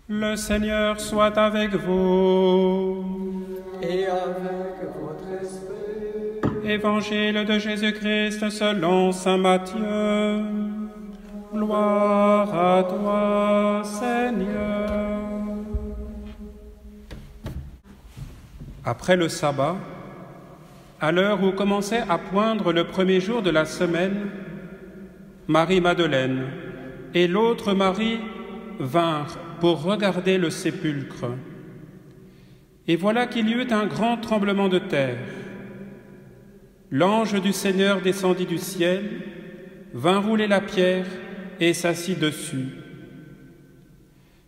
Le Seigneur soit avec vous. Et avec votre esprit. Évangile de Jésus-Christ selon saint Matthieu. Gloire à toi, Seigneur. Après le sabbat, à l'heure où commençait à poindre le premier jour de la semaine, Marie-Madeleine et l'autre Marie vinrent pour regarder le sépulcre. Et voilà qu'il y eut un grand tremblement de terre. L'ange du Seigneur descendit du ciel, vint rouler la pierre et s'assit dessus.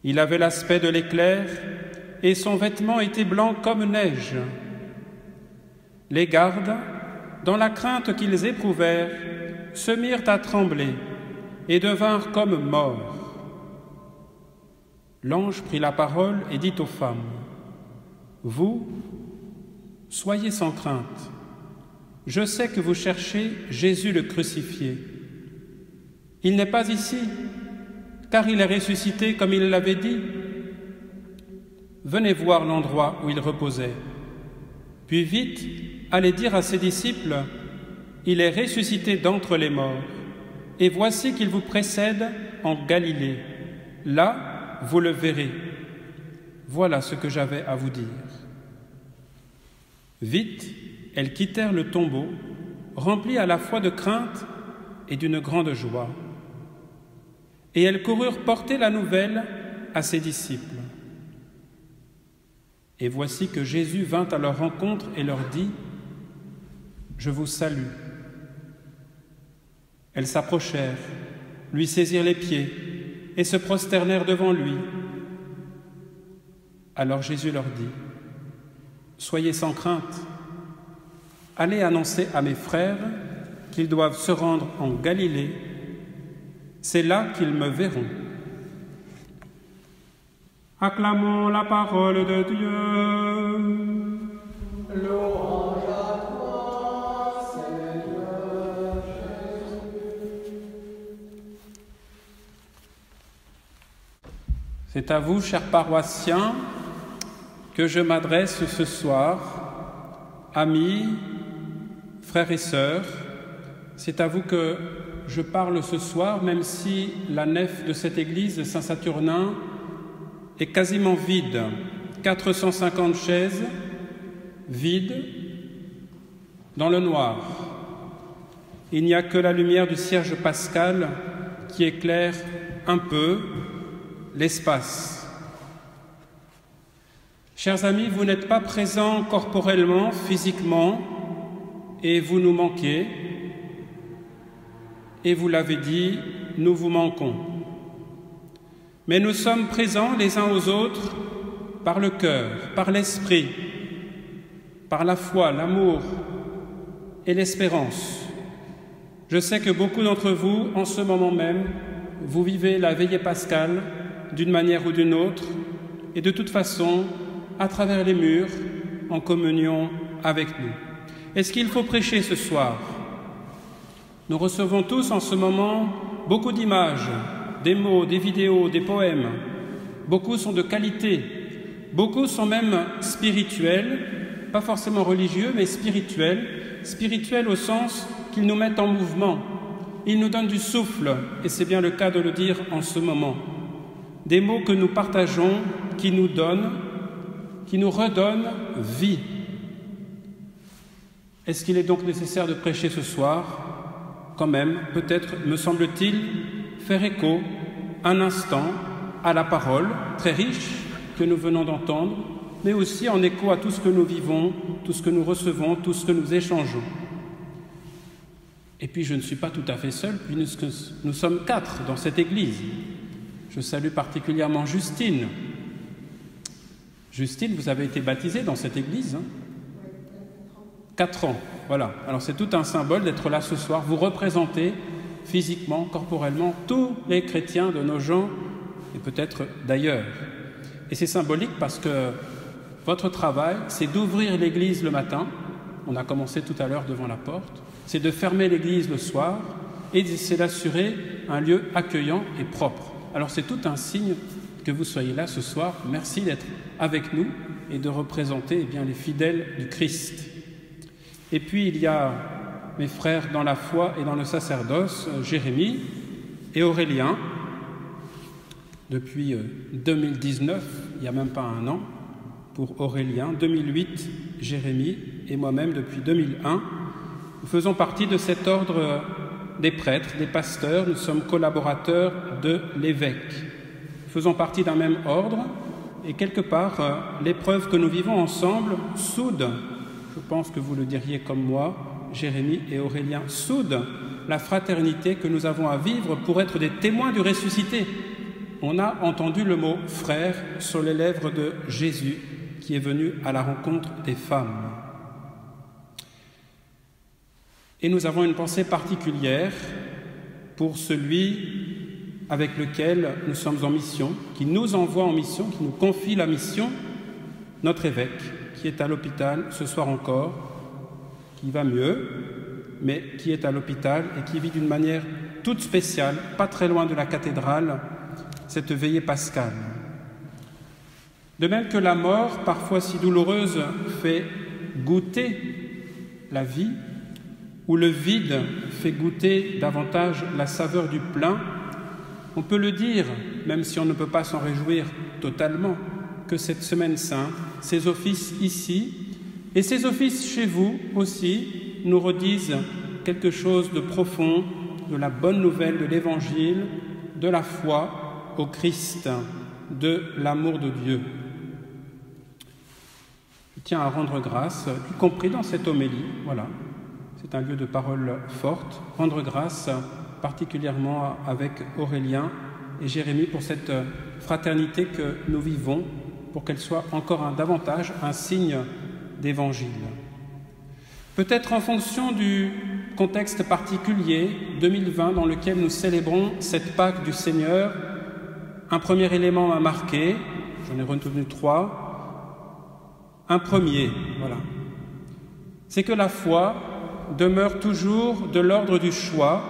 Il avait l'aspect de l'éclair et son vêtement était blanc comme neige. Les gardes, dans la crainte qu'ils éprouvèrent, se mirent à trembler et devinrent comme morts. L'ange prit la parole et dit aux femmes : « Vous, soyez sans crainte. Je sais que vous cherchez Jésus le crucifié. Il n'est pas ici, car il est ressuscité comme il l'avait dit. Venez voir l'endroit où il reposait. Puis vite, allez dire à ses disciples : il est ressuscité d'entre les morts, et voici qu'il vous précède en Galilée. Là, vous le verrez. Voilà ce que j'avais à vous dire. » Vite, elles quittèrent le tombeau, remplies à la fois de crainte et d'une grande joie. Et elles coururent porter la nouvelle à ses disciples. Et voici que Jésus vint à leur rencontre et leur dit : « Je vous salue. » Elles s'approchèrent, lui saisirent les pieds et se prosternèrent devant lui. Alors Jésus leur dit : « Soyez sans crainte. Allez annoncer à mes frères qu'ils doivent se rendre en Galilée. C'est là qu'ils me verront. » Acclamons la parole de Dieu. Louange à toi, Seigneur Jésus. C'est à vous, chers paroissiens, que je m'adresse ce soir, amis, frères et sœurs. C'est à vous que je parle ce soir, même si la nef de cette église de Saint-Saturnin est quasiment vide. 450 chaises, vides, dans le noir. Il n'y a que la lumière du cierge pascal qui éclaire un peu l'espace. Chers amis, vous n'êtes pas présents corporellement, physiquement, et vous nous manquez. Et vous l'avez dit, nous vous manquons. Mais nous sommes présents les uns aux autres par le cœur, par l'esprit, par la foi, l'amour et l'espérance. Je sais que beaucoup d'entre vous, en ce moment même, vous vivez la veillée pascale d'une manière ou d'une autre, et de toute façon, à travers les murs, en communion avec nous. Est-ce qu'il faut prêcher ce soir ? Nous recevons tous en ce moment beaucoup d'images, des mots, des vidéos, des poèmes. Beaucoup sont de qualité, beaucoup sont même spirituels, pas forcément religieux, mais spirituels au sens qu'ils nous mettent en mouvement. Ils nous donnent du souffle, et c'est bien le cas de le dire en ce moment. Des mots que nous partageons, qui nous donnent, qui nous redonnent vie. Est-ce qu'il est donc nécessaire de prêcher ce soir ? Quand même, peut-être, me semble-t-il, faire écho un instant à la parole très riche que nous venons d'entendre, mais aussi en écho à tout ce que nous vivons, tout ce que nous recevons, tout ce que nous échangeons. Et puis je ne suis pas tout à fait seul, puisque nous sommes 4 dans cette église. Je salue particulièrement Justine. Justine, vous avez été baptisée dans cette église, hein ? 4 ans, voilà. Alors c'est tout un symbole d'être là ce soir. Vous représentez physiquement, corporellement, tous les chrétiens de nos gens et peut-être d'ailleurs. Et c'est symbolique parce que votre travail, c'est d'ouvrir l'église le matin. On a commencé tout à l'heure devant la porte. C'est de fermer l'église le soir et c'est d'assurer un lieu accueillant et propre. Alors c'est tout un signe que vous soyez là ce soir. Merci d'être avec nous et de représenter les fidèles du Christ. Et puis il y a mes frères dans la foi et dans le sacerdoce, Jérémie et Aurélien, depuis 2019, il n'y a même pas un an, pour Aurélien, 2008, Jérémie, et moi-même depuis 2001. Nous faisons partie de cet ordre des prêtres, des pasteurs, nous sommes collaborateurs de l'évêque. Nous faisons partie d'un même ordre, et quelque part, l'épreuve que nous vivons ensemble soude, je pense que vous le diriez comme moi, Jérémie et Aurélien, soude la fraternité que nous avons à vivre pour être des témoins du ressuscité. On a entendu le mot « frère » sur les lèvres de Jésus, qui est venu à la rencontre des femmes. Et nous avons une pensée particulière pour celui avec lequel nous sommes en mission, qui nous envoie en mission, qui nous confie la mission, notre évêque, qui est à l'hôpital ce soir encore, qui va mieux, mais qui est à l'hôpital et qui vit d'une manière toute spéciale, pas très loin de la cathédrale, cette veillée pascale. De même que la mort, parfois si douloureuse, fait goûter la vie, ou le vide fait goûter davantage la saveur du plein, on peut le dire, même si on ne peut pas s'en réjouir totalement, que cette Semaine Sainte, ces offices ici et ces offices chez vous aussi, nous redisent quelque chose de profond, de la bonne nouvelle de l'Évangile, de la foi au Christ, de l'amour de Dieu. Je tiens à rendre grâce, y compris dans cette homélie, voilà, c'est un lieu de parole forte, rendre grâce particulièrement avec Aurélien et Jérémie pour cette fraternité que nous vivons, pour qu'elle soit encore davantage un signe d'évangile. Peut-être en fonction du contexte particulier 2020 dans lequel nous célébrons cette Pâque du Seigneur, un premier élément m'a marqué, j'en ai retenu 3. Un premier, voilà, c'est que la foi demeure toujours de l'ordre du choix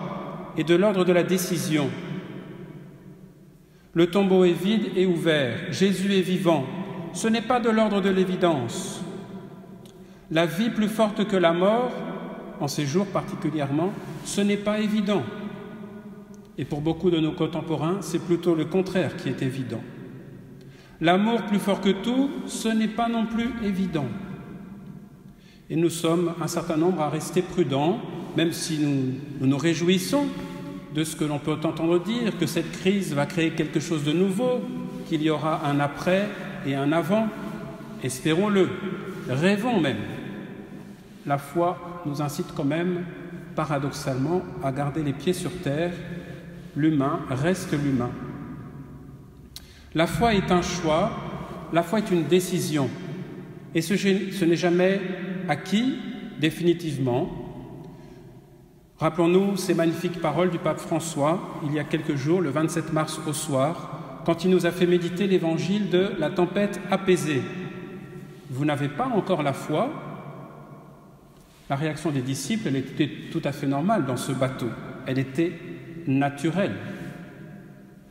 et de l'ordre de la décision. Le tombeau est vide et ouvert, Jésus est vivant, ce n'est pas de l'ordre de l'évidence. La vie plus forte que la mort, en ces jours particulièrement, ce n'est pas évident. Et pour beaucoup de nos contemporains, c'est plutôt le contraire qui est évident. L'amour plus fort que tout, ce n'est pas non plus évident. Et nous sommes un certain nombre à rester prudents, même si nous nous réjouissons de ce que l'on peut entendre dire, que cette crise va créer quelque chose de nouveau, qu'il y aura un après et un avant. Espérons-le, rêvons même. La foi nous incite quand même, paradoxalement, à garder les pieds sur terre. L'humain reste l'humain. La foi est un choix, la foi est une décision. Et ce n'est jamais acquis définitivement. Rappelons-nous ces magnifiques paroles du pape François, il y a quelques jours, le 27 mars au soir, quand il nous a fait méditer l'évangile de la tempête apaisée. Vous n'avez pas encore la foi? La réaction des disciples, elle était tout à fait normale dans ce bateau. Elle était naturelle.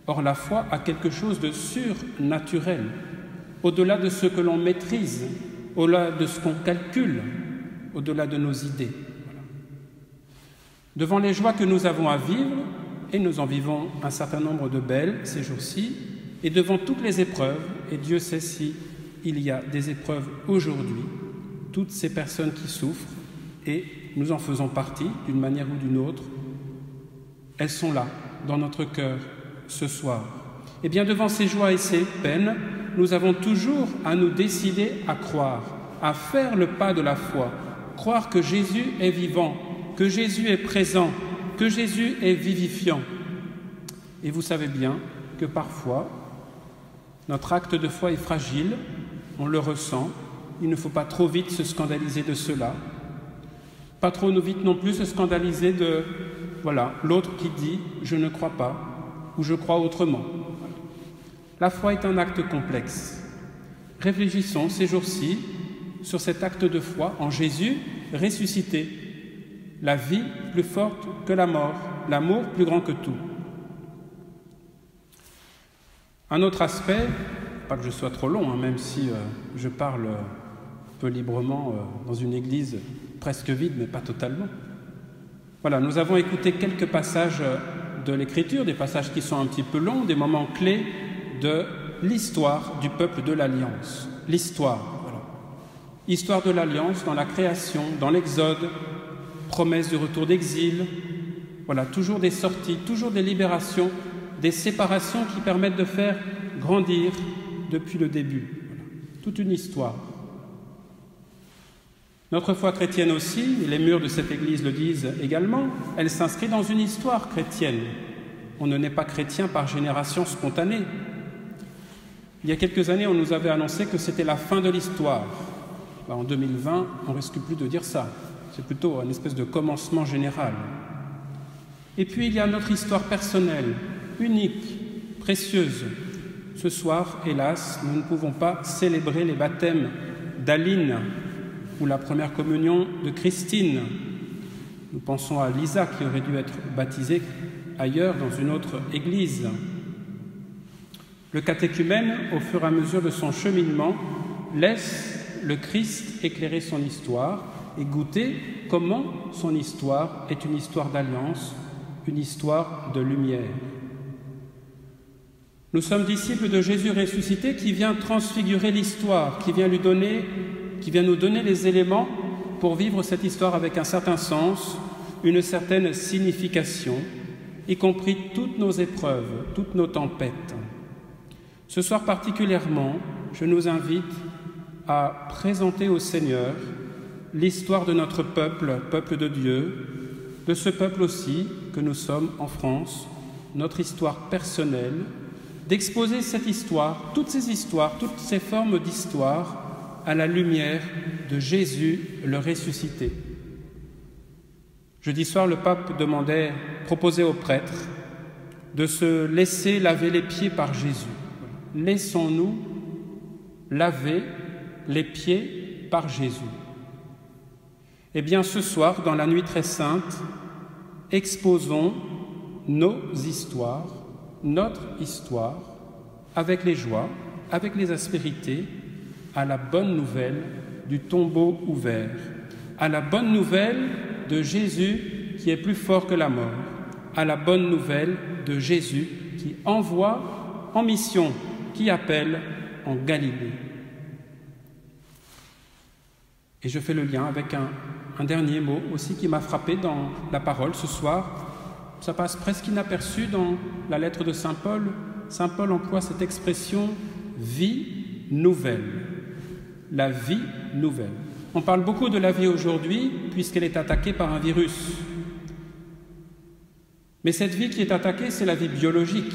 Or, la foi a quelque chose de surnaturel, au-delà de ce que l'on maîtrise, au-delà de ce qu'on calcule, au-delà de nos idées. Voilà. Devant les joies que nous avons à vivre, et nous en vivons un certain nombre de belles ces jours-ci, et devant toutes les épreuves, et Dieu sait si il y a des épreuves aujourd'hui, toutes ces personnes qui souffrent, et nous en faisons partie d'une manière ou d'une autre, elles sont là, dans notre cœur, ce soir. Et bien devant ces joies et ces peines, nous avons toujours à nous décider à croire, à faire le pas de la foi, croire que Jésus est vivant, que Jésus est présent, que Jésus est vivifiant. Et vous savez bien que parfois, notre acte de foi est fragile, on le ressent, il ne faut pas trop vite se scandaliser de cela, pas trop vite non plus se scandaliser de, voilà, l'autre qui dit « je ne crois pas » ou « je crois autrement ». La foi est un acte complexe. Réfléchissons ces jours-ci sur cet acte de foi en Jésus ressuscité, la vie plus forte que la mort, l'amour plus grand que tout. Un autre aspect, pas que je sois trop long, même si je parle peu librement dans une église presque vide, mais pas totalement. Voilà, nous avons écouté quelques passages de l'Écriture, des passages qui sont un petit peu longs, des moments clés de l'histoire du peuple de l'Alliance. L'histoire, voilà. Histoire de l'Alliance dans la création, dans l'Exode, promesse du retour d'exil, voilà, toujours des sorties, toujours des libérations, des séparations qui permettent de faire grandir depuis le début. Voilà. Toute une histoire. Notre foi chrétienne aussi, et les murs de cette Église le disent également, elle s'inscrit dans une histoire chrétienne. On ne naît pas chrétien par génération spontanée. Il y a quelques années, on nous avait annoncé que c'était la fin de l'histoire. En 2020, on ne risque plus de dire ça. C'est plutôt une espèce de commencement général. Et puis, il y a notre histoire personnelle, unique, précieuse. Ce soir, hélas, nous ne pouvons pas célébrer les baptêmes d'Aline ou la première communion de Christine. Nous pensons à Lisa qui aurait dû être baptisée ailleurs, dans une autre église. Le catéchumène, au fur et à mesure de son cheminement, laisse le Christ éclairer son histoire et goûter comment son histoire est une histoire d'alliance, une histoire de lumière. Nous sommes disciples de Jésus ressuscité qui vient transfigurer l'histoire, qui vient nous donner les éléments pour vivre cette histoire avec un certain sens, une certaine signification, y compris toutes nos épreuves, toutes nos tempêtes. Ce soir particulièrement, je nous invite à présenter au Seigneur l'histoire de notre peuple, peuple de Dieu, de ce peuple aussi que nous sommes en France, notre histoire personnelle, d'exposer cette histoire, toutes ces formes d'histoire à la lumière de Jésus le ressuscité. Jeudi soir, le pape proposait aux prêtres de se laisser laver les pieds par Jésus. Laissons-nous laver les pieds par Jésus. Eh bien, ce soir, dans la nuit très sainte, exposons nos histoires, notre histoire, avec les joies, avec les aspérités, à la bonne nouvelle du tombeau ouvert, à la bonne nouvelle de Jésus qui est plus fort que la mort, à la bonne nouvelle de Jésus qui envoie en mission, qui appelle en Galilée. Et je fais le lien avec un dernier mot aussi qui m'a frappé dans la parole ce soir. Ça passe presque inaperçu dans la lettre de Saint Paul. Saint Paul emploie cette expression « vie nouvelle ». La vie nouvelle. On parle beaucoup de la vie aujourd'hui puisqu'elle est attaquée par un virus. Mais cette vie qui est attaquée, c'est la vie biologique.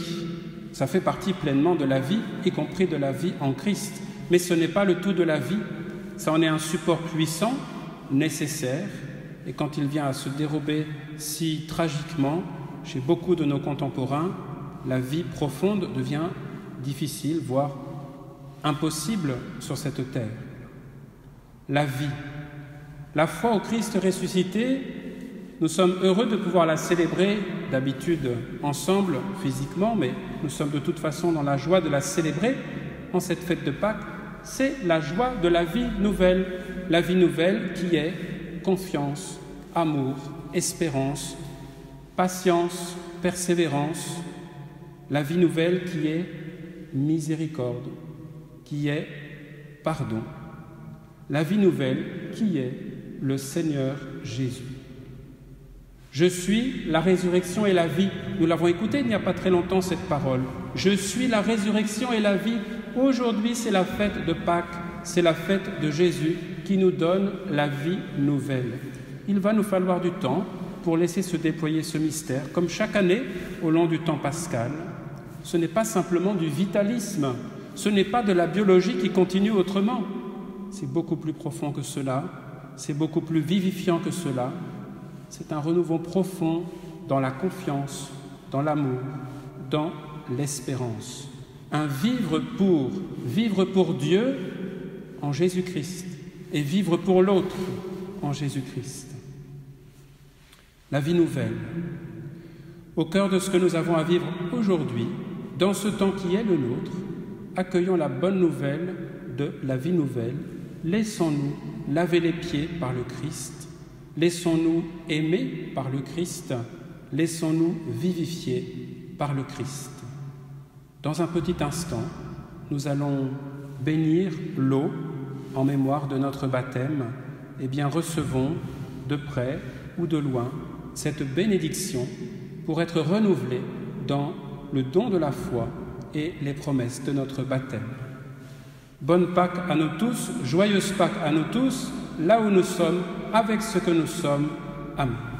Ça fait partie pleinement de la vie, y compris de la vie en Christ. Mais ce n'est pas le tout de la vie. Ça en est un support puissant, nécessaire. Et quand il vient à se dérober si tragiquement chez beaucoup de nos contemporains, la vie profonde devient difficile, voire impossible sur cette terre. La vie, la foi au Christ ressuscité, nous sommes heureux de pouvoir la célébrer d'habitude ensemble, physiquement, mais nous sommes de toute façon dans la joie de la célébrer en cette fête de Pâques. C'est la joie de la vie nouvelle qui est confiance, amour, espérance, patience, persévérance, la vie nouvelle qui est miséricorde, qui est pardon, la vie nouvelle qui est le Seigneur Jésus. Je suis la résurrection et la vie. Nous l'avons écouté il n'y a pas très longtemps cette parole. Je suis la résurrection et la vie. Aujourd'hui, c'est la fête de Pâques, c'est la fête de Jésus qui nous donne la vie nouvelle. Il va nous falloir du temps pour laisser se déployer ce mystère, comme chaque année au long du temps pascal. Ce n'est pas simplement du vitalisme, ce n'est pas de la biologie qui continue autrement. C'est beaucoup plus profond que cela, c'est beaucoup plus vivifiant que cela. C'est un renouveau profond dans la confiance, dans l'amour, dans l'espérance. Un vivre pour Dieu en Jésus-Christ et vivre pour l'autre en Jésus-Christ. La vie nouvelle. Au cœur de ce que nous avons à vivre aujourd'hui, dans ce temps qui est le nôtre, accueillons la bonne nouvelle de la vie nouvelle. Laissons-nous laver les pieds par le Christ. Laissons-nous aimer par le Christ. Laissons-nous vivifier par le Christ. Dans un petit instant, nous allons bénir l'eau en mémoire de notre baptême. Eh bien, recevons de près ou de loin cette bénédiction pour être renouvelés dans le don de la foi et les promesses de notre baptême. Bonne Pâques à nous tous, joyeuse Pâques à nous tous, là où nous sommes, avec ce que nous sommes. Amen.